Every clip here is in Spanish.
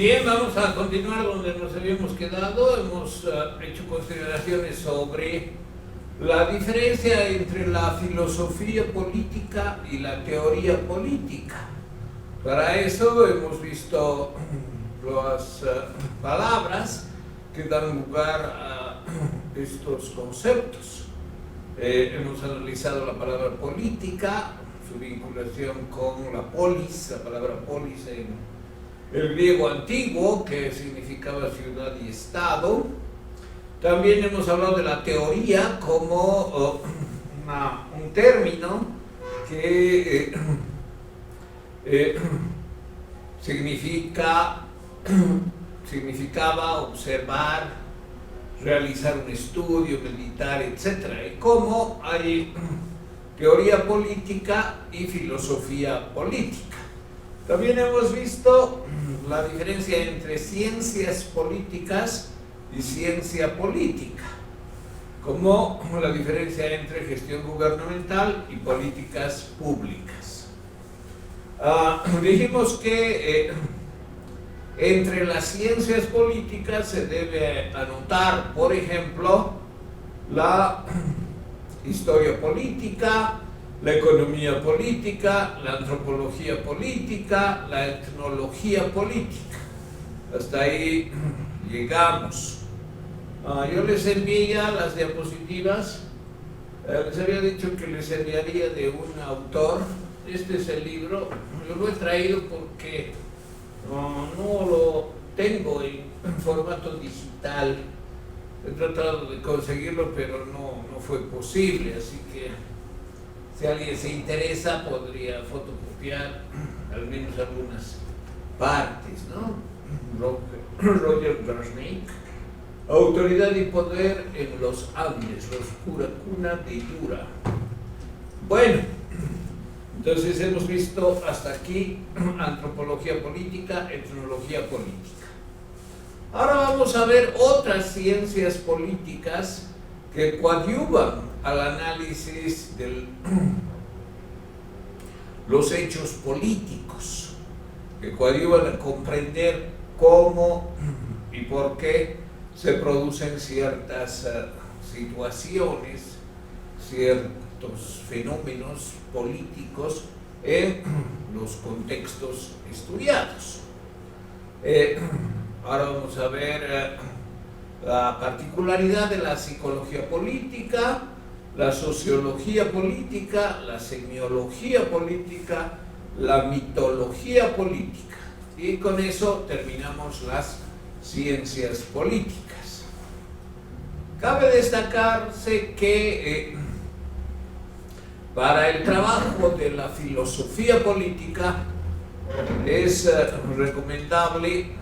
Bien, vamos a continuar donde nos habíamos quedado. Hemos hecho consideraciones sobre la diferencia entre la filosofía política y la teoría política. Para eso hemos visto las palabras que dan lugar a estos conceptos. Hemos analizado la palabra política, su vinculación con la polis, la palabra polis en el griego antiguo, que significaba ciudad y estado. También hemos hablado de la teoría como un término que significaba observar, realizar un estudio, meditar, etc. Y cómo hay teoría política y filosofía política. También hemos visto la diferencia entre ciencias políticas y ciencia política, como la diferencia entre gestión gubernamental y políticas públicas. Dijimos que entre las ciencias políticas se debe anotar, por ejemplo, la historia política, la economía política, la antropología política, la etnología política. Hasta ahí llegamos. Yo les envié ya las diapositivas. Les había dicho que les enviaría de un autor. Este es el libro. Yo lo he traído porque no lo tengo en formato digital. He tratado de conseguirlo, pero no fue posible, así que si alguien se interesa, podría fotocopiar al menos algunas partes, ¿no? Roger Grashnik, Autoridad y Poder en los Andes, la oscura cuna de Yura. Bueno, entonces hemos visto hasta aquí antropología política, etnología política. Ahora vamos a ver otras ciencias políticas que coadyuvan al análisis de los hechos políticos, que coadyuvan a comprender cómo y por qué se producen ciertas situaciones, ciertos fenómenos políticos en los contextos estudiados. Ahora vamos a ver la particularidad de la psicología política, la sociología política, la semiología política, la mitología política. Y con eso terminamos las ciencias políticas. Cabe destacarse que para el trabajo de la filosofía política es recomendable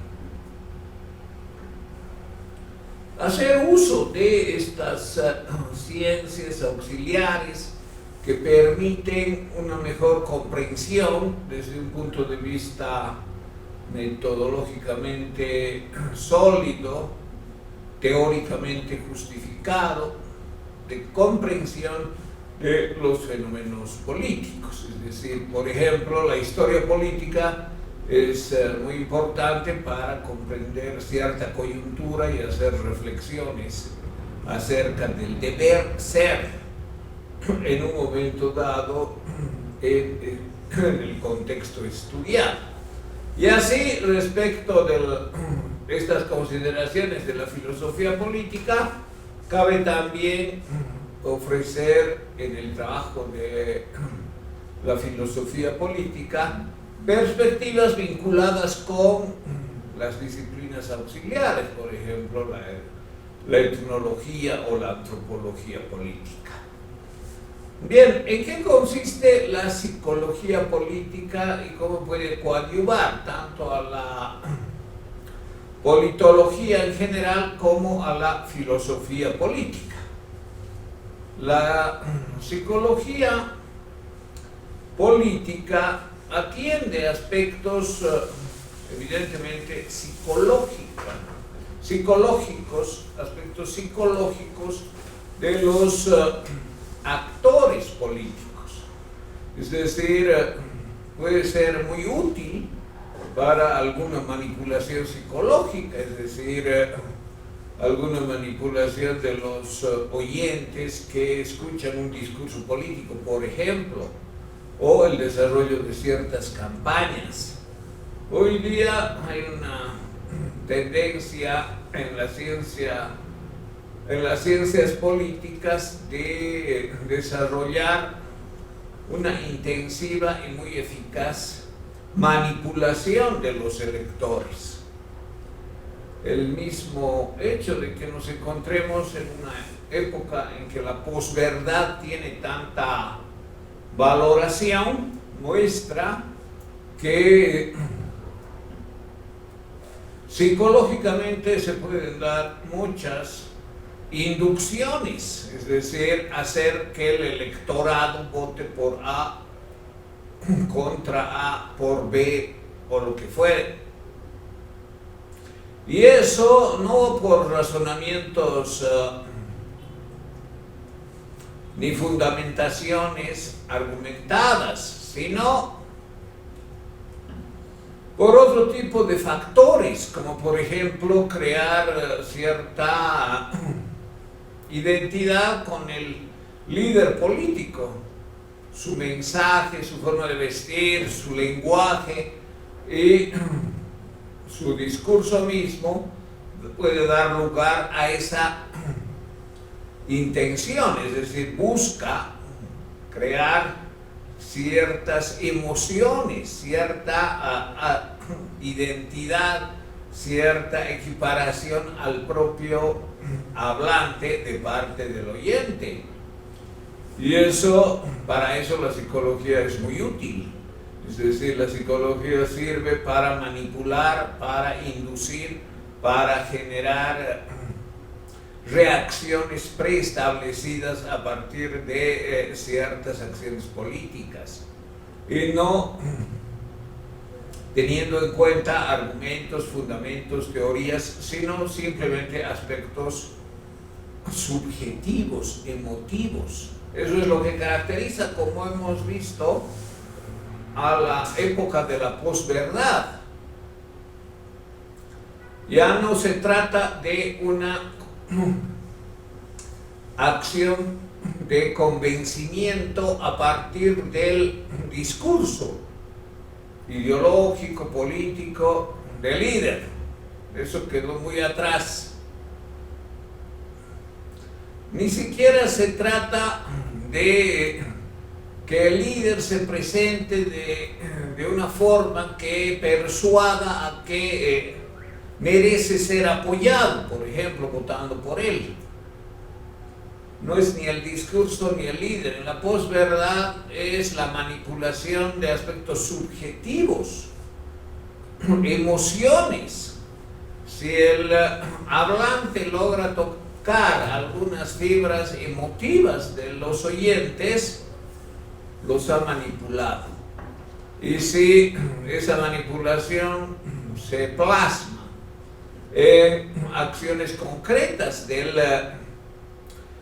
hacer uso de estas ciencias auxiliares que permiten una mejor comprensión desde un punto de vista metodológicamente sólido, teóricamente justificado, de comprensión de los fenómenos políticos. Es decir, por ejemplo, la historia política es muy importante para comprender cierta coyuntura y hacer reflexiones acerca del deber ser en un momento dado en el contexto estudiado. Y así, respecto de estas consideraciones de la filosofía política, cabe también ofrecer en el trabajo de la filosofía política perspectivas vinculadas con las disciplinas auxiliares, por ejemplo, la etnología o la antropología política. Bien, ¿en qué consiste la psicología política y cómo puede coadyuvar tanto a la politología en general como a la filosofía política? La psicología política atiende aspectos evidentemente psicológicos, aspectos psicológicos de los actores políticos. Es decir, puede ser muy útil para alguna manipulación psicológica, es decir, alguna manipulación de los oyentes que escuchan un discurso político, por ejemplo, o el desarrollo de ciertas campañas. Hoy día hay una tendencia en la ciencia, en las ciencias políticas, de desarrollar una intensiva y muy eficaz manipulación de los electores. El mismo hecho de que nos encontremos en una época en que la posverdad tiene tanta valoración muestra que psicológicamente se pueden dar muchas inducciones, es decir, hacer que el electorado vote por A, contra A, por B, o lo que fuere. Y eso no por razonamientos ni fundamentaciones argumentadas, sino por otro tipo de factores, como por ejemplo crear cierta identidad con el líder político, su mensaje, su forma de vestir, su lenguaje y su discurso mismo puede dar lugar a esa intención, es decir, busca crear ciertas emociones, cierta identidad, cierta equiparación al propio hablante de parte del oyente. Y eso, para eso la psicología es muy útil. Es decir, la psicología sirve para manipular, para inducir, para generar reacciones preestablecidas a partir de ciertas acciones políticas y no teniendo en cuenta argumentos, fundamentos, teorías, sino simplemente aspectos subjetivos, emotivos. Eso es lo que caracteriza, como hemos visto, a la época de la posverdad. Ya no se trata de una acción de convencimiento a partir del discurso ideológico, político del líder. Eso quedó muy atrás. Ni siquiera se trata de que el líder se presente de una forma que persuada a que merece ser apoyado, por ejemplo, votando por él. No es ni el discurso ni el líder. En la posverdad es la manipulación de aspectos subjetivos, emociones. Si el hablante logra tocar algunas fibras emotivas de los oyentes, los ha manipulado. Y si esa manipulación se plasma en acciones concretas del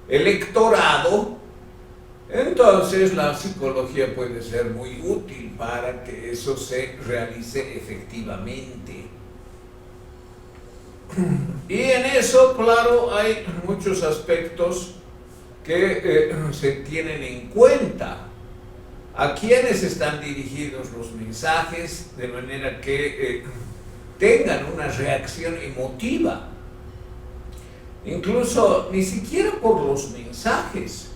electorado, entonces la psicología puede ser muy útil para que eso se realice efectivamente. Y en eso, claro, hay muchos aspectos que se tienen en cuenta. ¿A quiénes están dirigidos los mensajes? De manera que tengan una reacción emotiva. Incluso ni siquiera por los mensajes,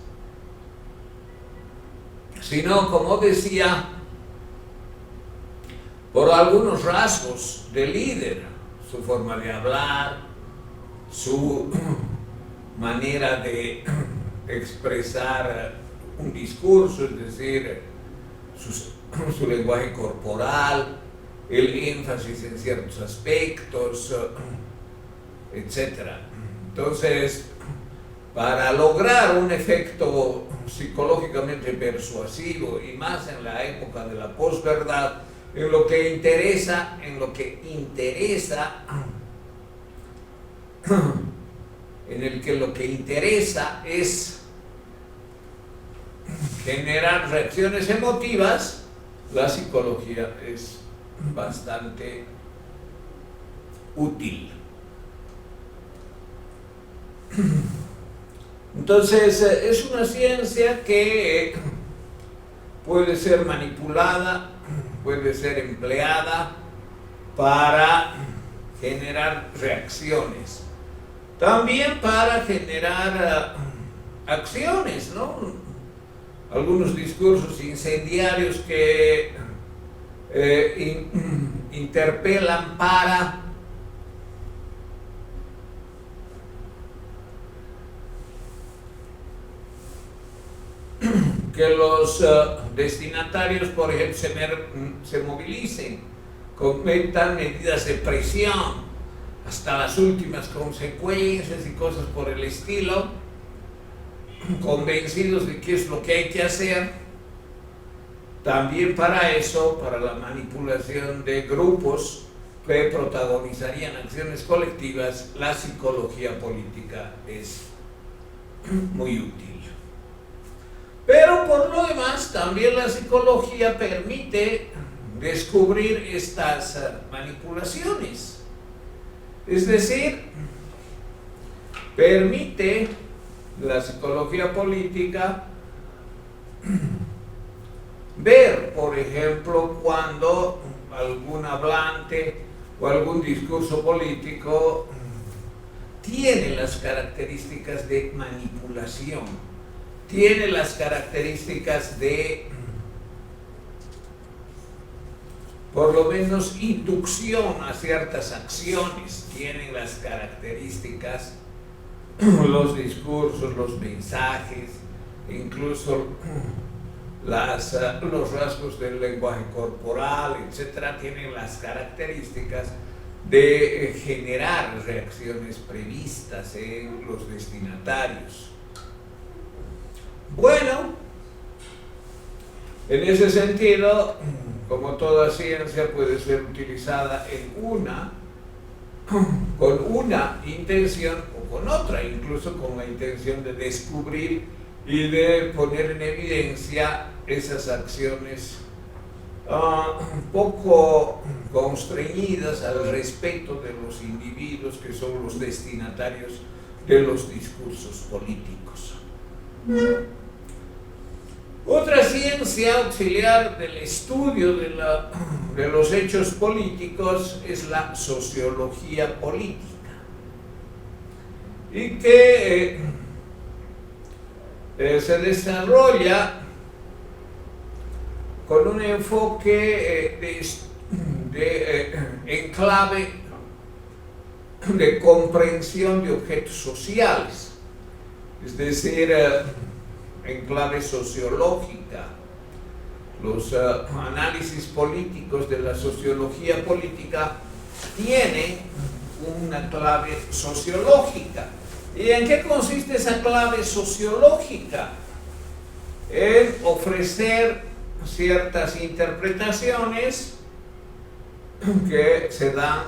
sino, como decía, por algunos rasgos del líder, su forma de hablar, su manera de expresar un discurso, es decir, su lenguaje corporal, el énfasis en ciertos aspectos, etc. Entonces, para lograr un efecto psicológicamente persuasivo, y más en la época de la posverdad, en lo que interesa, en el que lo que interesa es generar reacciones emotivas, la psicología es bastante útil. Entonces, es una ciencia que puede ser manipulada, puede ser empleada para generar reacciones, también para generar acciones, ¿no? Algunos discursos incendiarios que interpelan para que los destinatarios, por ejemplo, se movilicen, cometan medidas de presión hasta las últimas consecuencias y cosas por el estilo, convencidos de qué es lo que hay que hacer. También para eso, para la manipulación de grupos que protagonizarían acciones colectivas, la psicología política es muy útil. Pero por lo demás, también la psicología permite descubrir estas manipulaciones. Es decir, permite la psicología política ver, por ejemplo, cuando algún hablante o algún discurso político tiene las características de manipulación, tiene las características de, por lo menos, inducción a ciertas acciones, tienen las características, los discursos, los mensajes, incluso los rasgos del lenguaje corporal, etcétera, tienen las características de generar reacciones previstas en los destinatarios. Bueno, en ese sentido, como toda ciencia puede ser utilizada con una intención o con otra, incluso con la intención de descubrir y de poner en evidencia esas acciones poco constreñidas al respeto de los individuos que son los destinatarios de los discursos políticos. Otra ciencia auxiliar del estudio de los hechos políticos es la sociología política, y que se desarrolla con un enfoque en clave de comprensión de objetos sociales, es decir, en clave sociológica. Los análisis políticos de la sociología política tienen una clave sociológica. ¿Y en qué consiste esa clave sociológica? En ofrecer ciertas interpretaciones que se dan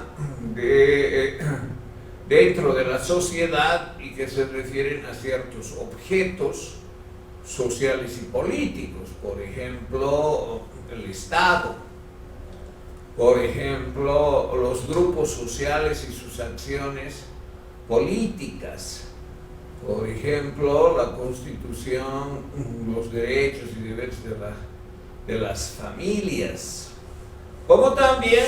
dentro de la sociedad y que se refieren a ciertos objetos sociales y políticos, por ejemplo, el Estado, por ejemplo, los grupos sociales y sus acciones políticas, por ejemplo, la Constitución, los derechos y deberes de las familias, como también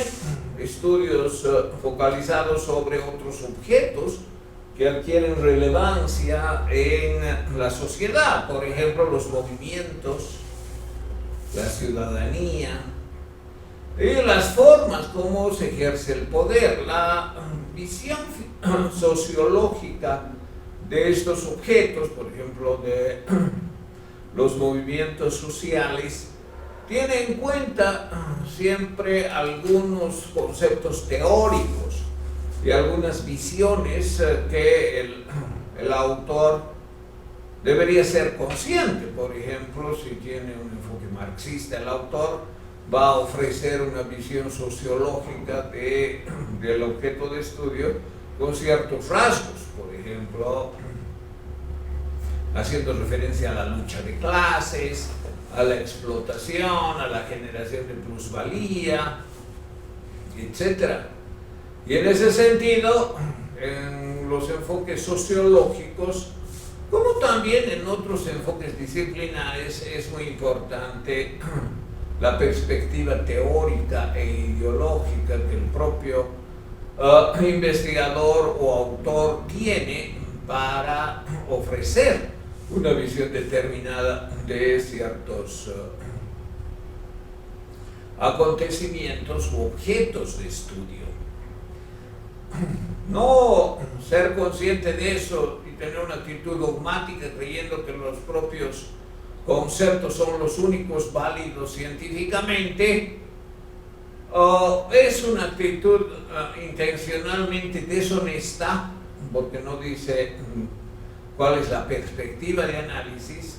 estudios focalizados sobre otros objetos que adquieren relevancia en la sociedad, por ejemplo, los movimientos, la ciudadanía y las formas como se ejerce el poder. La visión sociológica de estos objetos, por ejemplo, de los movimientos sociales, tiene en cuenta siempre algunos conceptos teóricos y algunas visiones que el autor debería ser consciente. Por ejemplo, si tiene un enfoque marxista, el autor va a ofrecer una visión sociológica del objeto de estudio con ciertos rasgos, por ejemplo, haciendo referencia a la lucha de clases, a la explotación, a la generación de plusvalía, etc. Y en ese sentido, en los enfoques sociológicos, como también en otros enfoques disciplinares, es muy importante la perspectiva teórica e ideológica que el propio investigador o autor tiene para ofrecer una visión determinada de ciertos acontecimientos u objetos de estudio. No ser consciente de eso y tener una actitud dogmática creyendo que los propios conceptos son los únicos válidos científicamente, es una actitud intencionalmente deshonesta, porque no dice cuál es la perspectiva de análisis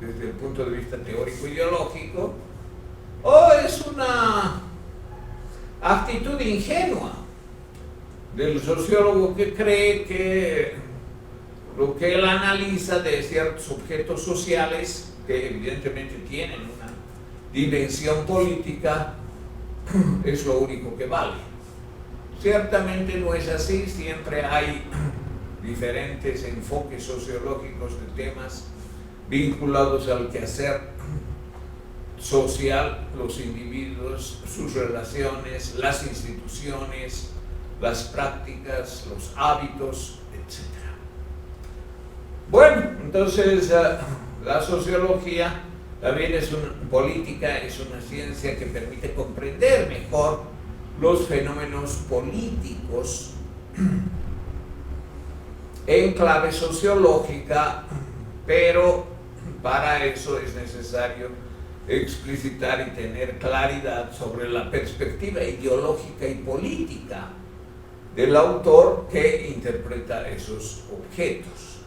desde el punto de vista teórico-ideológico, o es una actitud ingenua del sociólogo que cree que lo que él analiza de ciertos objetos sociales, que evidentemente tienen una dimensión política, es lo único que vale. Ciertamente no es así, siempre hay diferentes enfoques sociológicos de temas vinculados al quehacer social, los individuos, sus relaciones, las instituciones, las prácticas, los hábitos, etc. Bueno, entonces la sociología también es una política, es una ciencia que permite comprender mejor los fenómenos políticos en clave sociológica, pero para eso es necesario explicitar y tener claridad sobre la perspectiva ideológica y política del autor que interpreta esos objetos.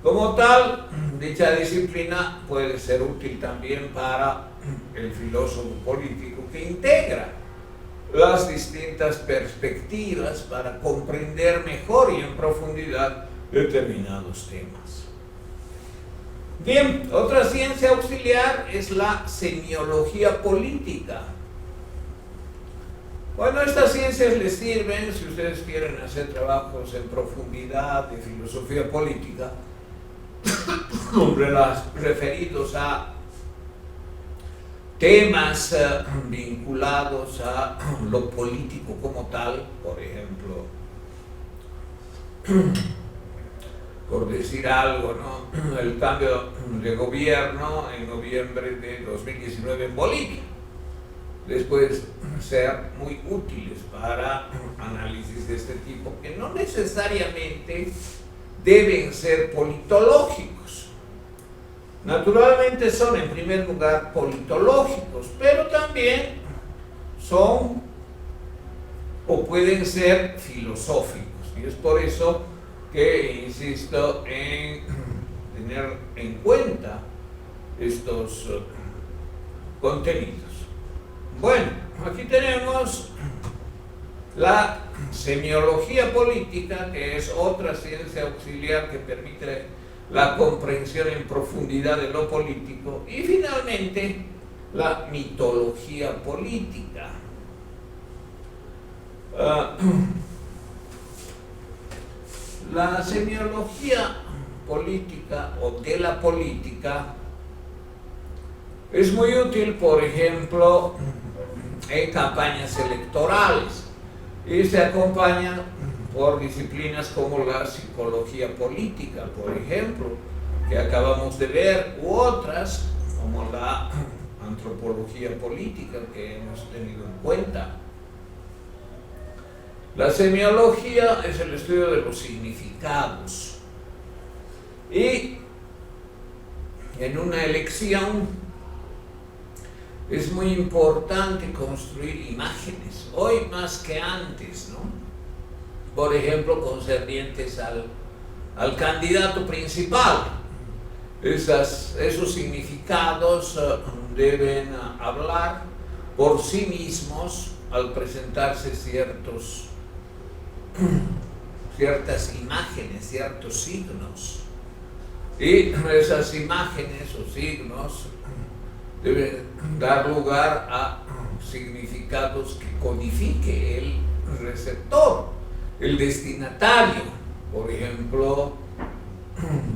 Como tal, dicha disciplina puede ser útil también para el filósofo político que integra las distintas perspectivas para comprender mejor y en profundidad determinados temas. Bien, otra ciencia auxiliar es la semiología política. Bueno, estas ciencias les sirven si ustedes quieren hacer trabajos en profundidad de filosofía política, referidos a temas vinculados a lo político como tal, por ejemplo, por decir algo, ¿no? El cambio de gobierno en noviembre de 2019 en Bolivia. Les puede ser muy útiles para análisis de este tipo, que no necesariamente deben ser politológicos. Naturalmente son en primer lugar politológicos, pero también son o pueden ser filosóficos. Y es por eso que insisto en tener en cuenta estos contenidos. Bueno, aquí tenemos la semiología política, que es otra ciencia auxiliar que permite la comprensión en profundidad de lo político, y finalmente la mitología política. La semiología política o de la política es muy útil, por ejemplo, en campañas electorales, y se acompaña por disciplinas como la psicología política, por ejemplo, que acabamos de ver, u otras como la antropología política que hemos tenido en cuenta. La semiología es el estudio de los significados, y en una elección es muy importante construir imágenes, hoy más que antes, ¿no? Por ejemplo, concernientes al candidato principal. Esos significados deben hablar por sí mismos al presentarse ciertas imágenes, ciertos signos. Y esas imágenes o signos deben dar lugar a significados que codifique el receptor, el destinatario. Por ejemplo,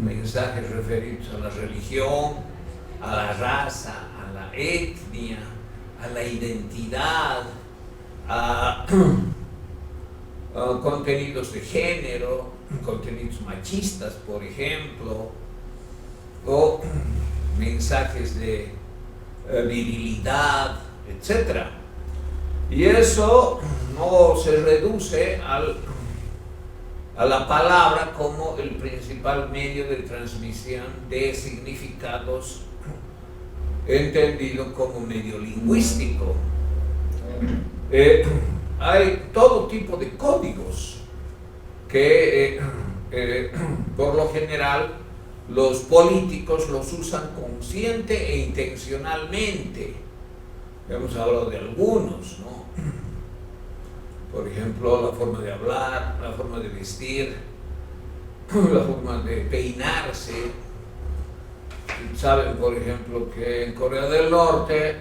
mensajes referidos a la religión, a la raza, a la etnia, a la identidad, a contenidos de género, contenidos machistas, por ejemplo, o mensajes de virilidad, etc. Y eso no se reduce a la palabra como el principal medio de transmisión de significados, entendido como medio lingüístico. Hay todo tipo de códigos que por lo general los políticos los usan consciente e intencionalmente. Hemos hablado de algunos, ¿no? Por ejemplo, la forma de hablar, la forma de vestir, la forma de peinarse. Saben, por ejemplo, que en Corea del Norte,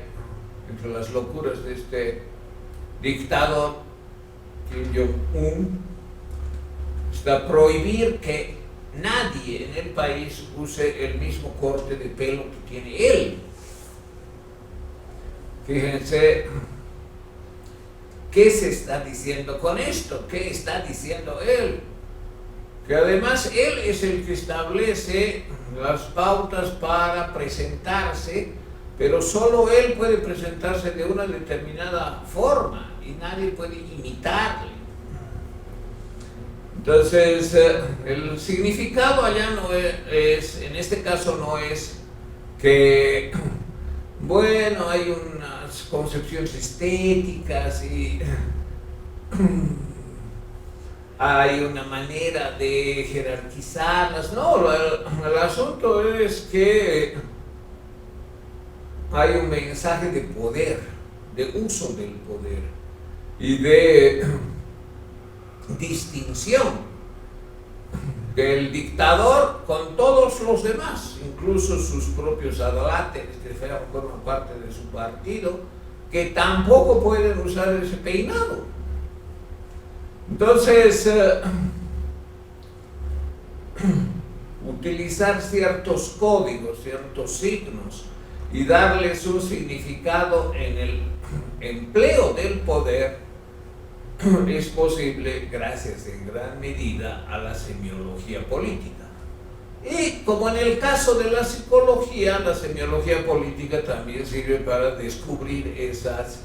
entre las locuras de este dictador, Kim Jong-un, está prohibir que nadie en el país use el mismo corte de pelo que tiene él. Fíjense, ¿qué se está diciendo con esto? ¿Qué está diciendo él? Que además él es el que establece las pautas para presentarse, pero solo él puede presentarse de una determinada forma y nadie puede imitarle. Entonces, el significado allá no es, en este caso no es que, bueno, hay unas concepciones estéticas y hay una manera de jerarquizarlas. No, el asunto es que hay un mensaje de poder, de uso del poder y de distinción del dictador con todos los demás, incluso sus propios adláteres que forman parte de su partido, que tampoco pueden usar ese peinado. Entonces, utilizar ciertos códigos, ciertos signos y darles un significado en el empleo del poder es posible gracias en gran medida a la semiología política. Y como en el caso de la psicología, la semiología política también sirve para descubrir esas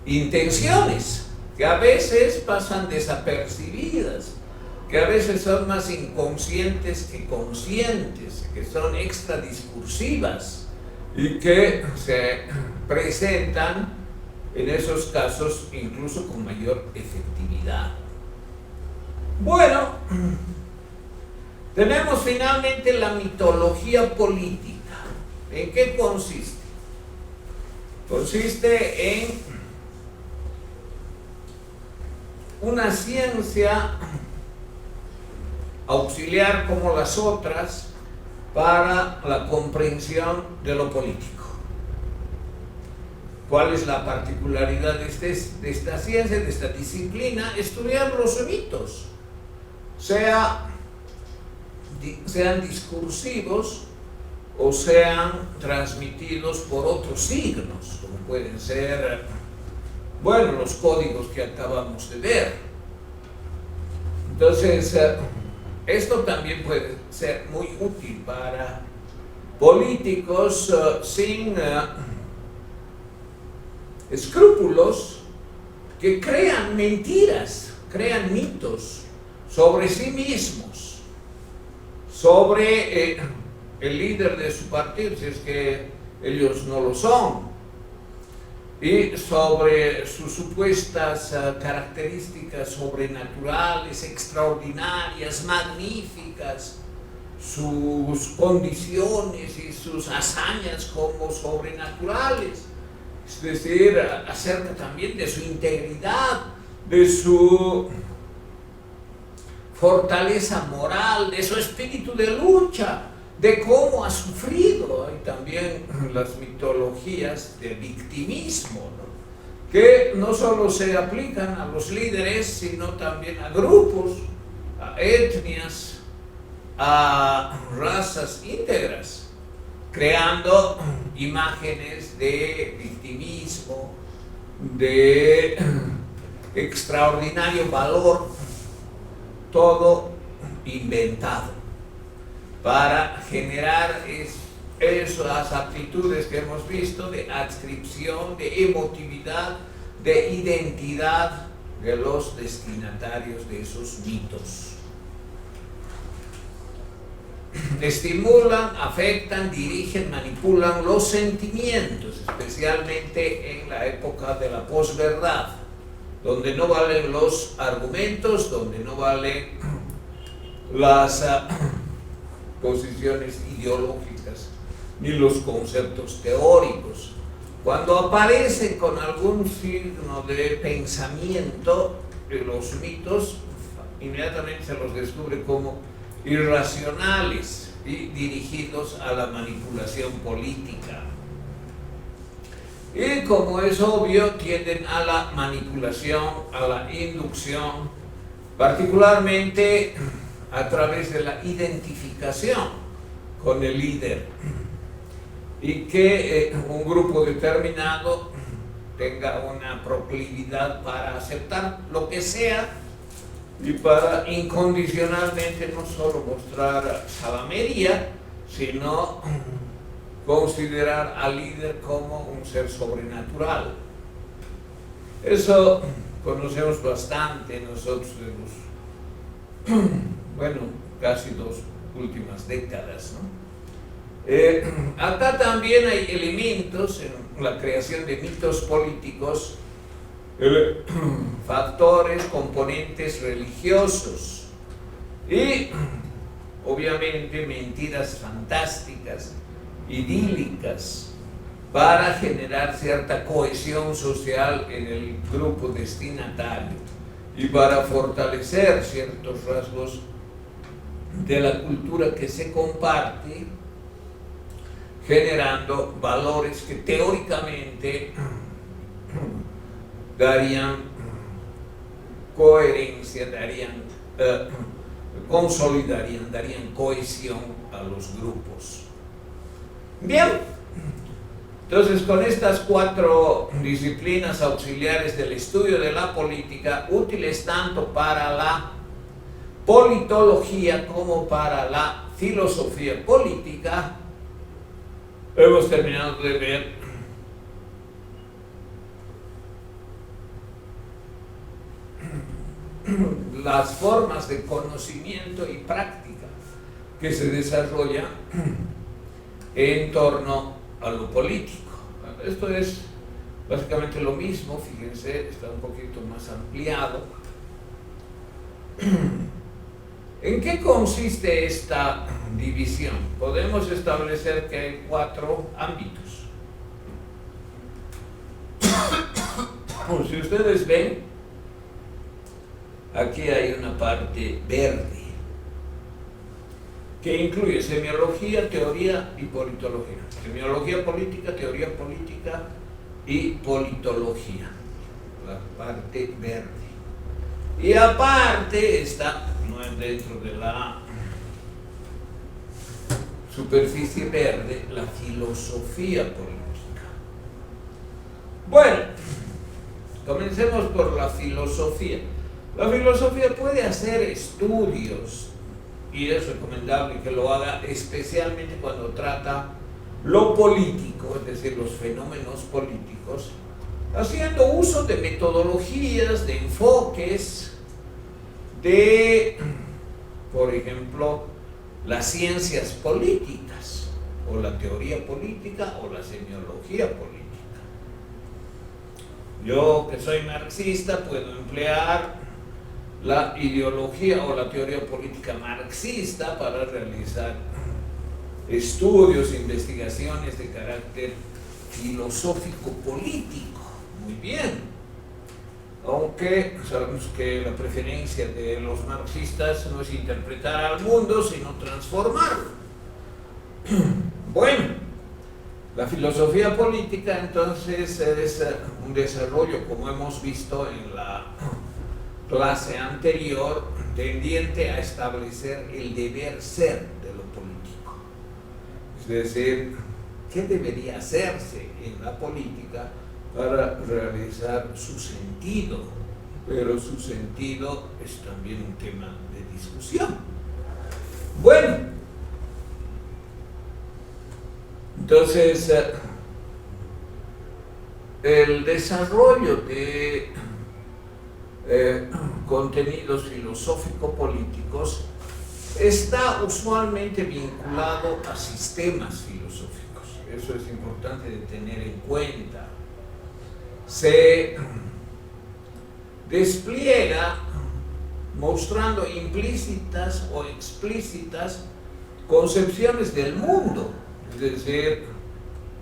intenciones que a veces pasan desapercibidas, que a veces son más inconscientes que conscientes, que son extradiscursivas y que se presentan en esos casos incluso con mayor efectividad. Bueno, tenemos finalmente la mitología política. ¿En qué consiste? Consiste en una ciencia auxiliar como las otras para la comprensión de lo político. ¿Cuál es la particularidad de esta ciencia, de esta disciplina? Estudiar los mitos, sean discursivos o sean transmitidos por otros signos, como pueden ser, bueno, los códigos que acabamos de ver. Entonces, esto también puede ser muy útil para políticos sin escrúpulos, que crean mentiras, crean mitos sobre sí mismos, sobre el líder de su partido, si es que ellos no lo son, y sobre sus supuestas características sobrenaturales, extraordinarias, magníficas, sus condiciones y sus hazañas como sobrenaturales. Es decir, acerca también de su integridad, de su fortaleza moral, de su espíritu de lucha, de cómo ha sufrido. Hay también las mitologías de victimismo, ¿no? que no solo se aplican a los líderes, sino también a grupos, a etnias, a razas íntegras, creando imágenes de victimismo, de extraordinario valor, todo inventado para generar esas actitudes que hemos visto de adscripción, de emotividad, de identidad de los destinatarios de esos mitos. Estimulan, afectan, dirigen, manipulan los sentimientos, especialmente en la época de la posverdad, donde no valen los argumentos, donde no valen las posiciones ideológicas ni los conceptos teóricos. Cuando aparecen con algún signo de pensamiento, los mitos inmediatamente se los descubre como irracionales y dirigidos a la manipulación política. Y como es obvio, tienden a la manipulación, a la inducción, particularmente a través de la identificación con el líder, y que un grupo determinado tenga una proclividad para aceptar lo que sea y para incondicionalmente no solo mostrar salamería, sino considerar al líder como un ser sobrenatural. Eso conocemos bastante nosotros de los, bueno, casi 2 últimas décadas, ¿no? Acá también hay elementos en la creación de mitos políticos, factores, componentes religiosos y obviamente mentiras fantásticas, idílicas, para generar cierta cohesión social en el grupo destinatario y para fortalecer ciertos rasgos de la cultura que se comparte, generando valores que teóricamente darían coherencia, consolidarían, darían cohesión a los grupos. Bien, entonces con estas 4 disciplinas auxiliares del estudio de la política, útiles tanto para la politología como para la filosofía política, hemos terminado de ver las formas de conocimiento y práctica que se desarrollan en torno a lo político. Esto es básicamente lo mismo, fíjense, está un poquito más ampliado. ¿En qué consiste esta división? Podemos establecer que hay 4 ámbitos. Si ustedes ven, aquí hay una parte verde que incluye semiología, teoría y politología. Semiología política, teoría política y politología. La parte verde. Y aparte está, no es dentro de la superficie verde, la filosofía política. Bueno, comencemos por la filosofía. La filosofía puede hacer estudios, y es recomendable que lo haga especialmente cuando trata lo político, es decir, los fenómenos políticos, haciendo uso de metodologías, de enfoques, de, por ejemplo, las ciencias políticas, o la teoría política, o la semiología política. Yo, que soy marxista, puedo emplear la ideología o la teoría política marxista para realizar estudios, investigaciones de carácter filosófico-político. Muy bien. Aunque sabemos que la preferencia de los marxistas no es interpretar al mundo, sino transformarlo. Bueno, La filosofía política entonces es un desarrollo, como hemos visto en la clase anterior, tendiente a establecer el deber ser de lo político. Es decir, ¿qué debería hacerse en la política para realizar su sentido? Pero su sentido es también un tema de discusión. Bueno, entonces el desarrollo de contenidos filosófico-políticos está usualmente vinculado a sistemas filosóficos. Eso es importante de tener en cuenta. Se despliega mostrando implícitas o explícitas concepciones del mundo. Es decir,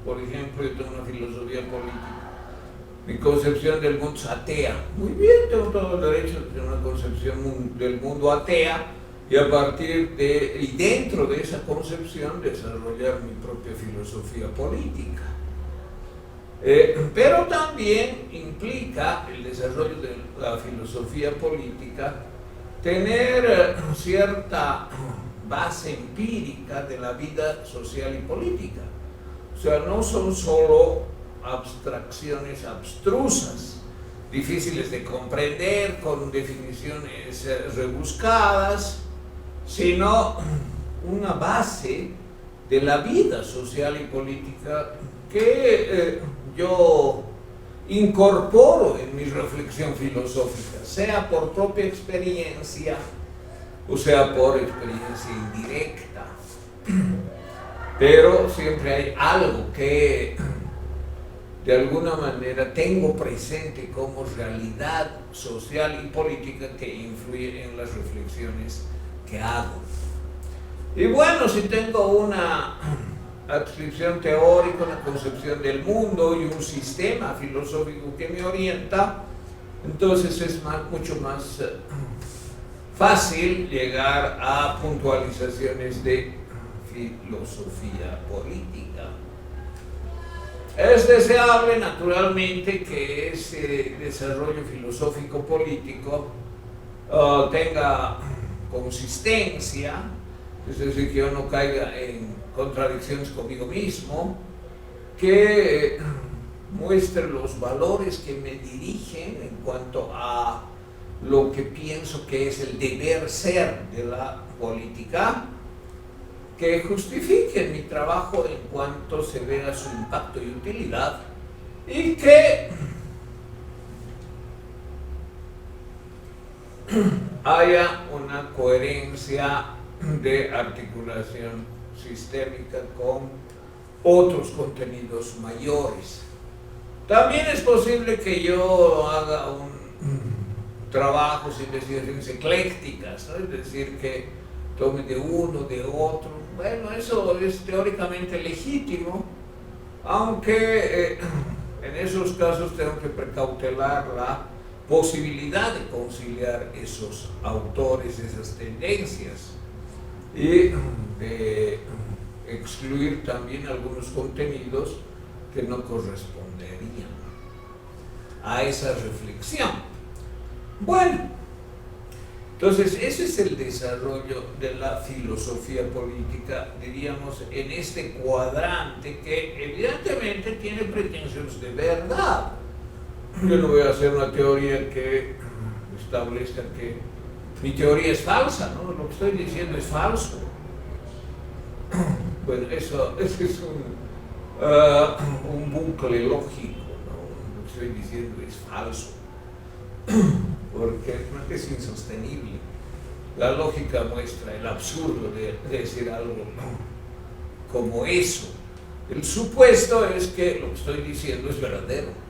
por ejemplo, yo tengo una filosofía política. Mi concepción del mundo es atea. Muy bien, tengo todo el derecho de tener una concepción del mundo atea y a partir de y dentro de esa concepción desarrollar mi propia filosofía política. Pero también implica el desarrollo de la filosofía política tener cierta base empírica de la vida social y política. O sea, no son solo abstracciones abstrusas, difíciles de comprender, con definiciones rebuscadas, sino una base de la vida social y política que yo incorporo en mi reflexión filosófica, sea por propia experiencia o sea por experiencia indirecta. Pero siempre hay algo que de alguna manera tengo presente como realidad social y política que influye en las reflexiones que hago. Y bueno, si tengo una adscripción teórica, una concepción del mundo y un sistema filosófico que me orienta, entonces es mucho más fácil llegar a puntualizaciones de filosofía política. Es deseable, naturalmente, que ese desarrollo filosófico político tenga consistencia, es decir, que yo no caiga en contradicciones conmigo mismo, que muestre los valores que me dirigen en cuanto a lo que pienso que es el deber ser de la política, que justifiquen mi trabajo en cuanto se vea su impacto y utilidad, y que haya una coherencia de articulación sistémica con otros contenidos mayores. También es posible que yo haga trabajos, investigaciones eclécticas, ¿no? Es decir, que tome de uno, de otro. Bueno, eso es teóricamente legítimo, aunque en esos casos tengo que precautelar la posibilidad de conciliar esos autores, esas tendencias, y de excluir también algunos contenidos que no corresponderían a esa reflexión. Bueno, entonces ese es el desarrollo de la filosofía política, diríamos, en este cuadrante que evidentemente tiene pretensiones de verdad. Yo no voy a hacer una teoría que establezca que mi teoría es falsa, ¿no? Lo que estoy diciendo es falso. Bueno, eso es un bucle lógico, ¿no? Lo que estoy diciendo es falso, porque es insostenible. La lógica muestra el absurdo de decir algo como eso. El supuesto es que lo que estoy diciendo es verdadero.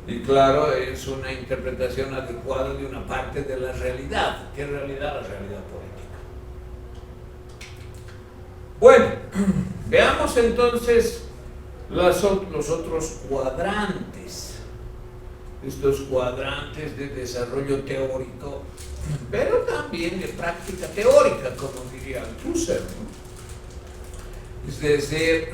Y claro, es una interpretación adecuada de una parte de la realidad. ¿Qué realidad? La realidad política. Bueno, veamos entonces los otros cuadrantes. Estos cuadrantes de desarrollo teórico, pero también de práctica teórica, como diría Althusser, ¿no? Es decir,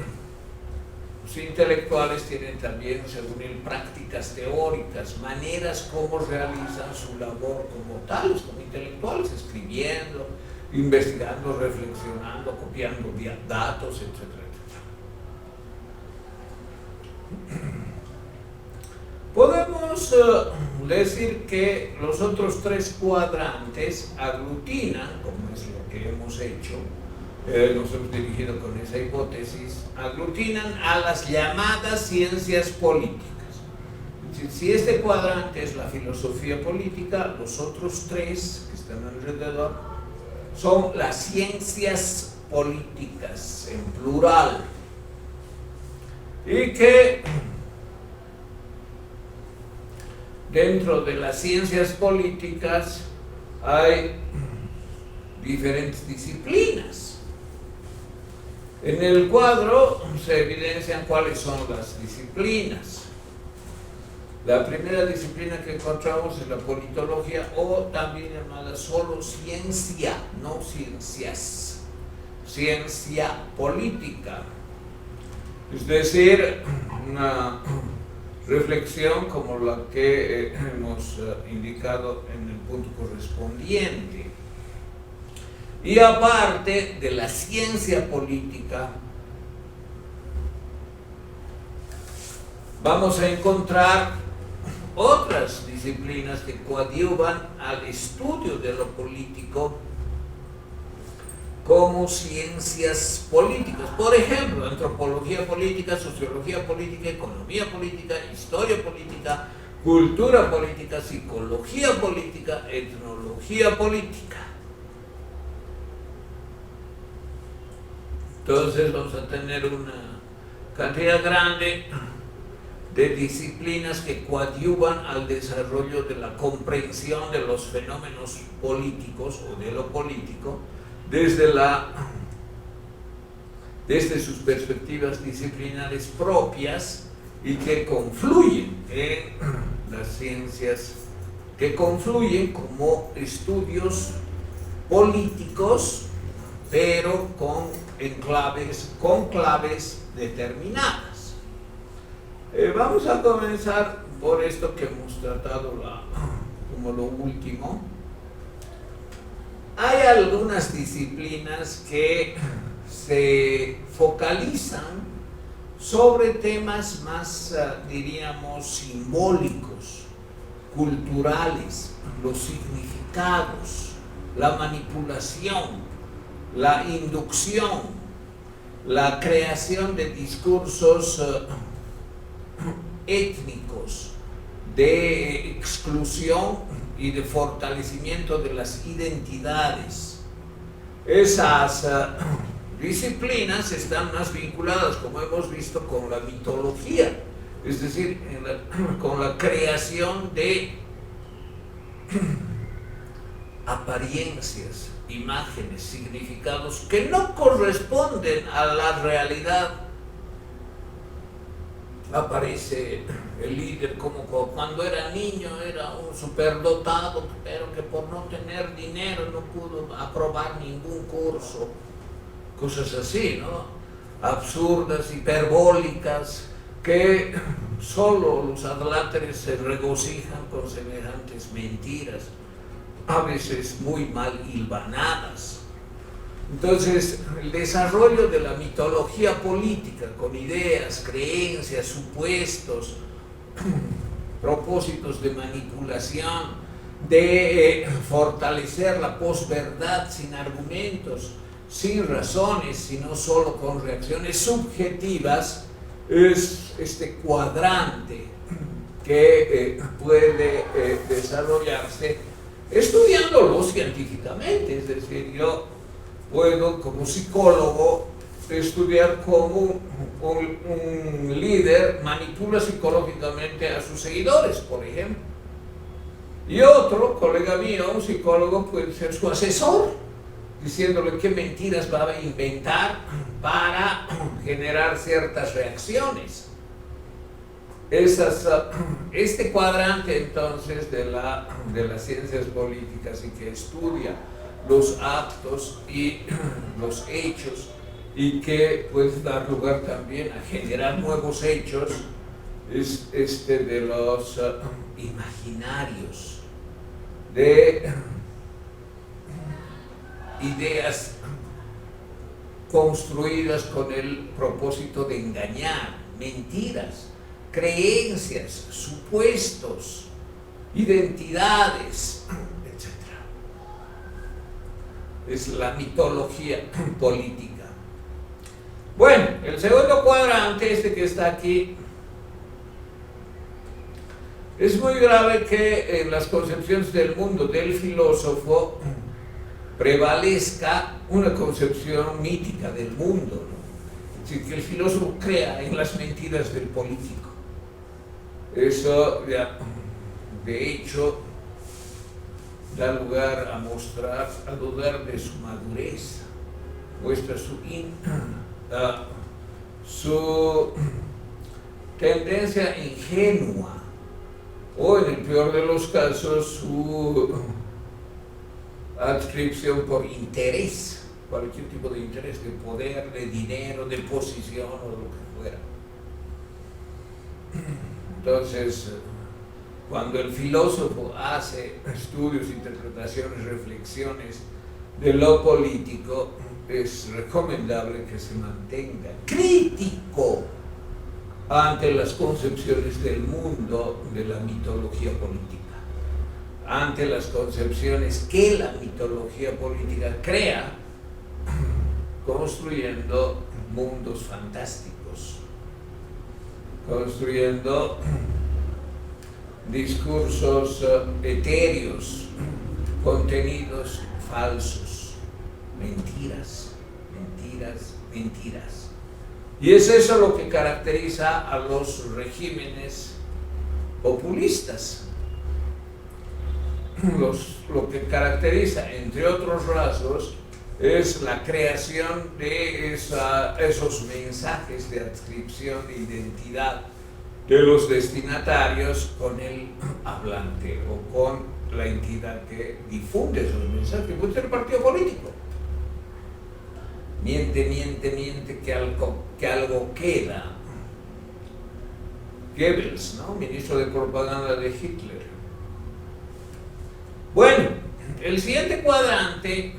los intelectuales tienen también, según él, prácticas teóricas, maneras como realizan su labor como tales, como intelectuales, escribiendo, investigando, reflexionando, copiando datos, etcétera, etcétera. Podemos decir que los otros tres cuadrantes aglutinan, como es lo que hemos hecho, nos hemos dirigido con esa hipótesis, aglutinan a las llamadas ciencias políticas. Si este cuadrante es la filosofía política, los otros tres que están alrededor son las ciencias políticas en plural, y que dentro de las ciencias políticas hay diferentes disciplinas. En el cuadro se evidencian cuáles son las disciplinas. La primera disciplina que encontramos es la politología, o también llamada solo ciencia, no ciencias, ciencia política. Es decir, una reflexión como la que hemos indicado en el punto correspondiente. Y aparte de la ciencia política, vamos a encontrar otras disciplinas que coadyuvan al estudio de lo político como ciencias políticas. Por ejemplo, antropología política, sociología política, economía política, historia política, cultura política, psicología política, etnología política. Entonces vamos a tener una cantidad grande de disciplinas que coadyuvan al desarrollo de la comprensión de los fenómenos políticos o de lo político desde sus perspectivas disciplinares propias, y que confluyen en las ciencias, que confluyen como estudios políticos, pero con claves determinadas. Vamos a comenzar por esto que hemos tratado como lo último. Hay algunas disciplinas que se focalizan sobre temas más, diríamos, simbólicos, culturales, los significados, la manipulación, la inducción, la creación de discursos étnicos, de exclusión y de fortalecimiento de las identidades. Esas disciplinas están más vinculadas, como hemos visto, con la mitología, es decir, con la creación de apariencias, imágenes, significados que no corresponden a la realidad. Aparece el líder como cuando era niño, era un superdotado, pero que por no tener dinero no pudo aprobar ningún curso. Cosas así, ¿no? Absurdas, hiperbólicas, que solo los adláteres se regocijan con semejantes mentiras, a veces muy mal hilvanadas. Entonces, el desarrollo de la mitología política con ideas, creencias, supuestos, propósitos de manipulación, de fortalecer la posverdad sin argumentos, sin razones, sino solo con reacciones subjetivas, es este cuadrante que puede desarrollarse estudiándolo científicamente. Es decir, yo puedo como psicólogo estudiar cómo un líder manipula psicológicamente a sus seguidores, por ejemplo. Y otro colega mío, un psicólogo, puede ser su asesor, diciéndole qué mentiras va a inventar para generar ciertas reacciones. Este cuadrante entonces de las ciencias políticas, y que estudia los actos y los hechos y que puede dar lugar también a generar nuevos hechos, es de los imaginarios, de ideas construidas con el propósito de engañar, mentiras, creencias, supuestos, identidades, etc. Es la mitología política. Bueno, el segundo cuadrante, este que está aquí, es muy grave que en las concepciones del mundo del filósofo prevalezca una concepción mítica del mundo, ¿no? Es decir, que el filósofo crea en las mentiras del político. Eso ya, de hecho, da lugar a dudar de su madurez, muestra su tendencia ingenua, o en el peor de los casos, su adscripción por interés, cualquier tipo de interés, de poder, de dinero, de posición o lo que fuera. Entonces, cuando el filósofo hace estudios, interpretaciones, reflexiones de lo político, es recomendable que se mantenga crítico ante las concepciones del mundo de la mitología política, ante las concepciones que la mitología política crea, construyendo mundos fantásticos, construyendo discursos etéreos, contenidos falsos, mentiras, mentiras, mentiras. Y es eso lo que caracteriza a los regímenes populistas. Lo que caracteriza, entre otros rasgos, es la creación de esos mensajes de adscripción de identidad de los destinatarios con el hablante o con la entidad que difunde esos mensajes. Puede ser el partido político. Miente, miente, miente, que algo queda. Goebbels, ¿no? Ministro de propaganda de Hitler. Bueno, el siguiente cuadrante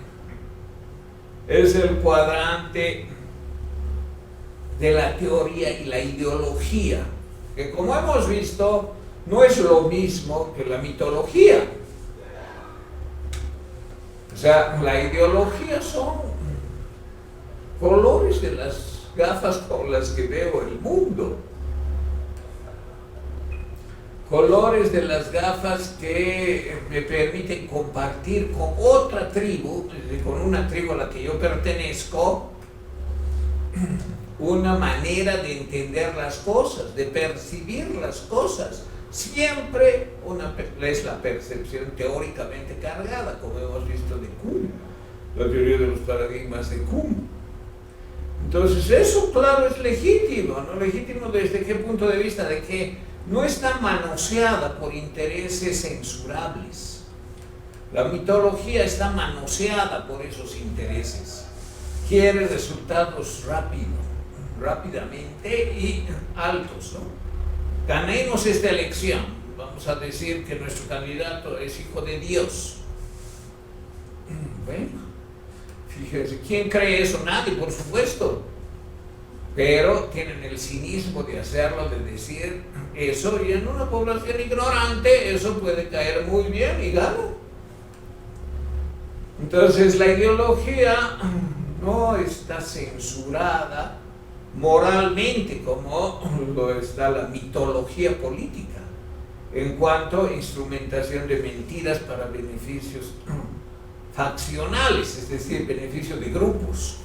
es el cuadrante de la teoría y la ideología, que como hemos visto no es lo mismo que la mitología. O sea, la ideología son colores de las gafas con las que veo el mundo, colores de las gafas que me permiten compartir con otra tribu, con una tribu a la que yo pertenezco, una manera de entender las cosas, de percibir las cosas. Siempre es la percepción teóricamente cargada, como hemos visto de Kuhn, la teoría de los paradigmas de Kuhn. Entonces eso, claro, es legítimo, ¿no? Legítimo desde qué punto de vista, de que no está manoseada por intereses censurables. La mitología está manoseada por esos intereses. Quiere resultados rápidamente y altos, ¿no? Ganemos esta elección, vamos a decir que nuestro candidato es hijo de Dios. Bueno, fíjense, ¿quién cree eso? Nadie, por supuesto. Pero tienen el cinismo de hacerlo, de decir eso, y en una población ignorante eso puede caer muy bien y gana. Entonces la ideología no está censurada moralmente como lo está la mitología política, en cuanto a instrumentación de mentiras para beneficios faccionales, es decir, beneficios de grupos.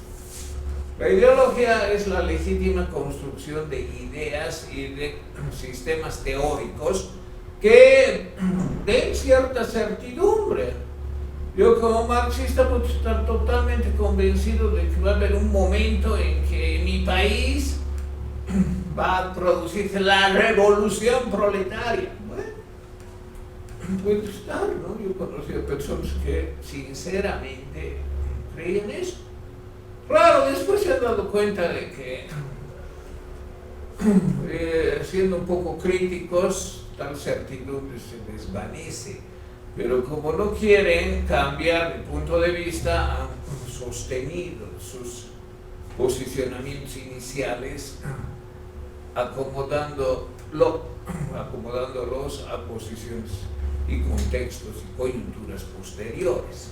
La ideología es la legítima construcción de ideas y de sistemas teóricos que den cierta certidumbre. Yo como marxista puedo estar totalmente convencido de que va a haber un momento en que en mi país va a producirse la revolución proletaria. Bueno, puede estar, ¿no? Yo conocí a personas que sinceramente creían eso. Claro, después se han dado cuenta de que, siendo un poco críticos, tal certidumbre se desvanece, pero como no quieren cambiar de punto de vista, han sostenido sus posicionamientos iniciales, acomodándolos a posiciones y contextos y coyunturas posteriores.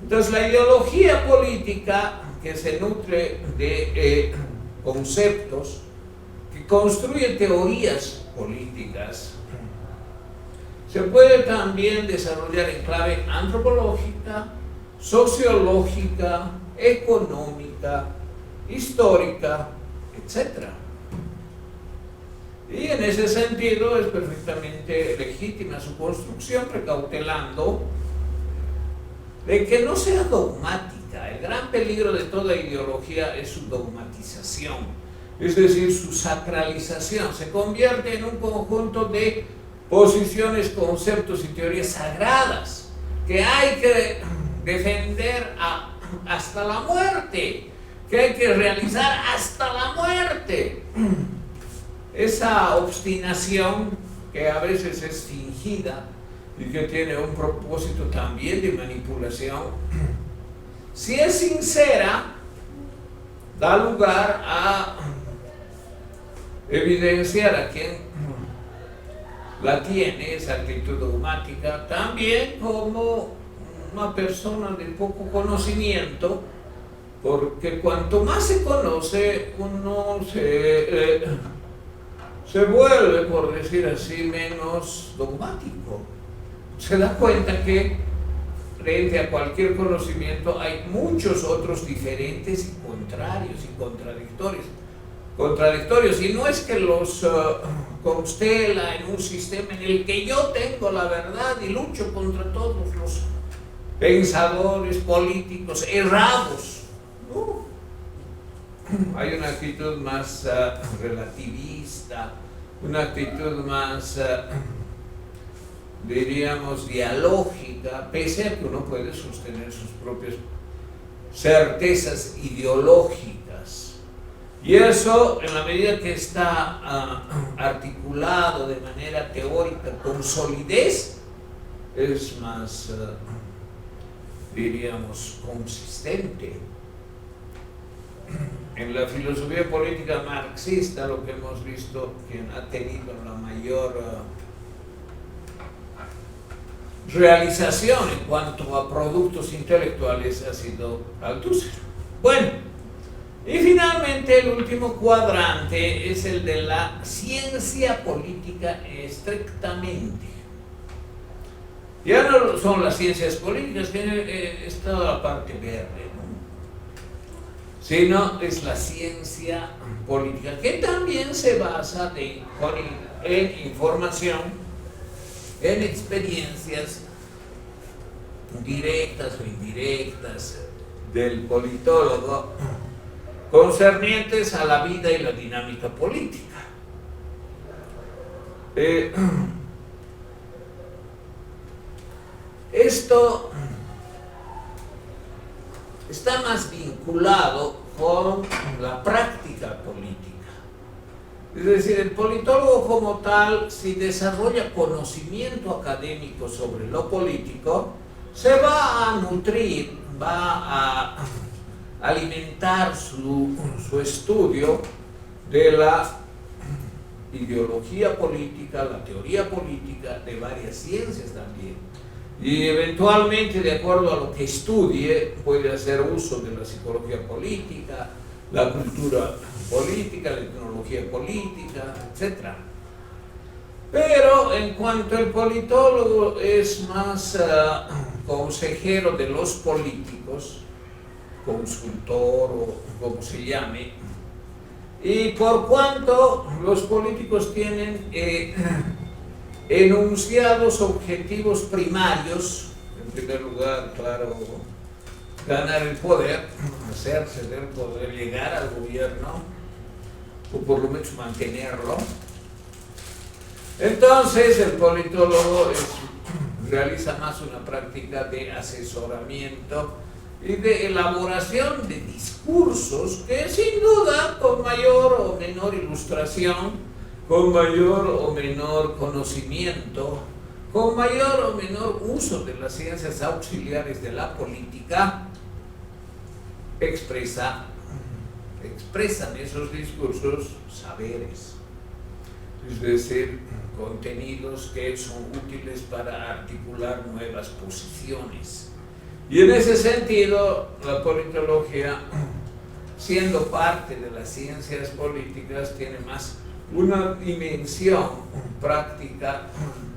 Entonces, la ideología política, que se nutre de conceptos, que construye teorías políticas, se puede también desarrollar en clave antropológica, sociológica, económica, histórica, etc. Y en ese sentido es perfectamente legítima su construcción, precautelando de que no sea dogmática. El gran peligro de toda ideología es su dogmatización, es decir, su sacralización. Se convierte en un conjunto de posiciones, conceptos y teorías sagradas que hay que defender hasta la muerte, que hay que realizar hasta la muerte. Esa obstinación, que a veces es fingida y que tiene un propósito también de manipulación, si es sincera, da lugar a evidenciar a quien la tiene, esa actitud dogmática, también como una persona de poco conocimiento, porque cuanto más se conoce, uno se vuelve, por decir así, menos dogmático. Se da cuenta que frente a cualquier conocimiento hay muchos otros diferentes y contrarios y contradictorios, y no es que los constela en un sistema en el que yo tengo la verdad y lucho contra todos los pensadores políticos errados. No. Hay una actitud más relativista, una actitud más, diríamos, dialógica, pese a que uno puede sostener sus propias certezas ideológicas. Y eso, en la medida que está articulado de manera teórica con solidez, es más, diríamos, consistente. En la filosofía política marxista, lo que hemos visto, quien ha tenido la mayor realización en cuanto a productos intelectuales ha sido Althusser. Bueno, y finalmente el último cuadrante es el de la ciencia política estrictamente. Ya no son las ciencias políticas, que es toda la parte verde, ¿no? Sino es la ciencia política, que también se basa en información, en experiencias directas o indirectas del politólogo concernientes a la vida y la dinámica política. Esto está más vinculado con la práctica política. Es decir, el politólogo como tal, si desarrolla conocimiento académico sobre lo político, se va a nutrir, va a alimentar su estudio de la ideología política, la teoría política, de varias ciencias también. Y eventualmente, de acuerdo a lo que estudie, puede hacer uso de la psicología política, la cultura política, la etnología política, etc. Pero en cuanto el politólogo es más consejero de los políticos, consultor o como se llame, y por cuanto los políticos tienen enunciados objetivos primarios, en primer lugar, claro, ganar el poder, hacerse del poder, llegar al gobierno, o por lo menos mantenerlo. Entonces el politólogo realiza más una práctica de asesoramiento y de elaboración de discursos que sin duda con mayor o menor ilustración, con mayor o menor conocimiento, con mayor o menor uso de las ciencias auxiliares de la política, expresan esos discursos saberes, es decir, contenidos que son útiles para articular nuevas posiciones. Y en ese sentido, la politología, siendo parte de las ciencias políticas, tiene más una dimensión práctica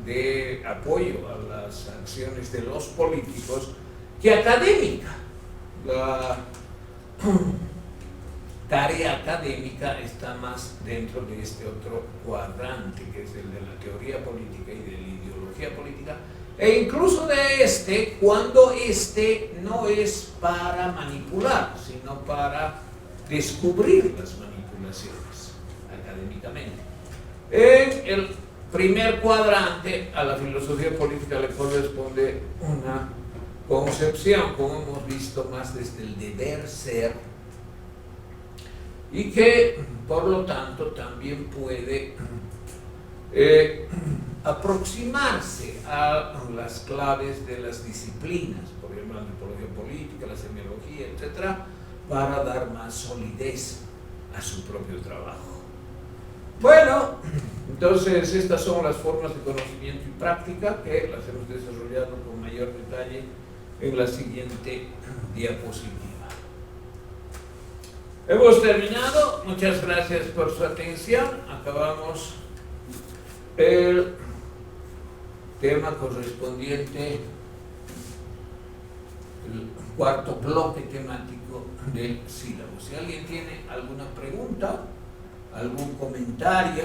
de apoyo a las acciones de los políticos que académica. La tarea académica está más dentro de este otro cuadrante, que es el de la teoría política y de la ideología política, e incluso de este, cuando este no es para manipular, sino para descubrir las manipulaciones académicamente. En el primer cuadrante, a la filosofía política le corresponde una concepción, como hemos visto, más desde el deber ser, y que por lo tanto también puede aproximarse a las claves de las disciplinas, por ejemplo la antropología política, la semiología, etcétera, para dar más solidez a su propio trabajo. Bueno, entonces estas son las formas de conocimiento y práctica que las hemos desarrollado con mayor detalle en la siguiente diapositiva. Hemos terminado, muchas gracias por su atención. Acabamos el tema correspondiente, el cuarto bloque temático del sílabo. Si alguien tiene alguna pregunta, algún comentario,